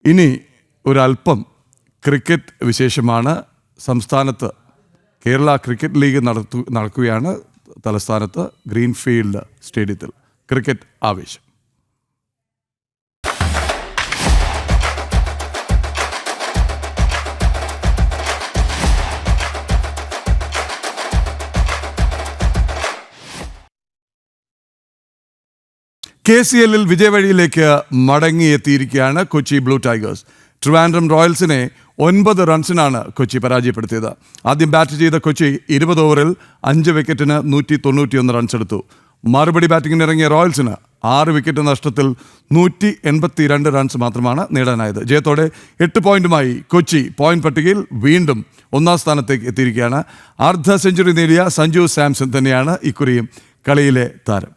ഇനി ഒരല്പം ക്രിക്കറ്റ് വിശേഷമാണ്. സംസ്ഥാനത്ത് കേരള ക്രിക്കറ്റ് ലീഗ് നടക്കുകയാണ്. തലസ്ഥാനത്ത് ഗ്രീൻഫീൽഡ് സ്റ്റേഡിയത്തിൽ ക്രിക്കറ്റ് ആവേശം. KCL വിജയവഴിയിലേക്ക് മടങ്ങിയെത്തിയിരിക്കുകയാണ് കൊച്ചി ബ്ലൂ ടൈഗേഴ്സ്. ട്രിവാൻഡ്രം റോയൽസിനെ 9 റൺസിനാണ് കൊച്ചി പരാജയപ്പെടുത്തിയത്. ആദ്യം ബാറ്റ് ചെയ്ത കൊച്ചി 20 ഓവറിൽ 5 വിക്കറ്റിന് 191 റൺസ് എടുത്തു. മറുപടി ബാറ്റിങ്ങിന് ഇറങ്ങിയ റോയൽസിന് 6 വിക്കറ്റ് നഷ്ടത്തിൽ 182 റൺസ് മാത്രമാണ് നേടാനായത്. ജയത്തോടെ 8 പോയിന്റുമായി കൊച്ചി പോയിന്റ് പട്ടികയിൽ വീണ്ടും 1-ാം സ്ഥാനത്തേക്ക് എത്തിയിരിക്കുകയാണ്. അർദ്ധ സെഞ്ചുറി നേടിയ സഞ്ജു സാംസൺ തന്നെയാണ് ഇക്കുറിയും കളിയിലെ താരം.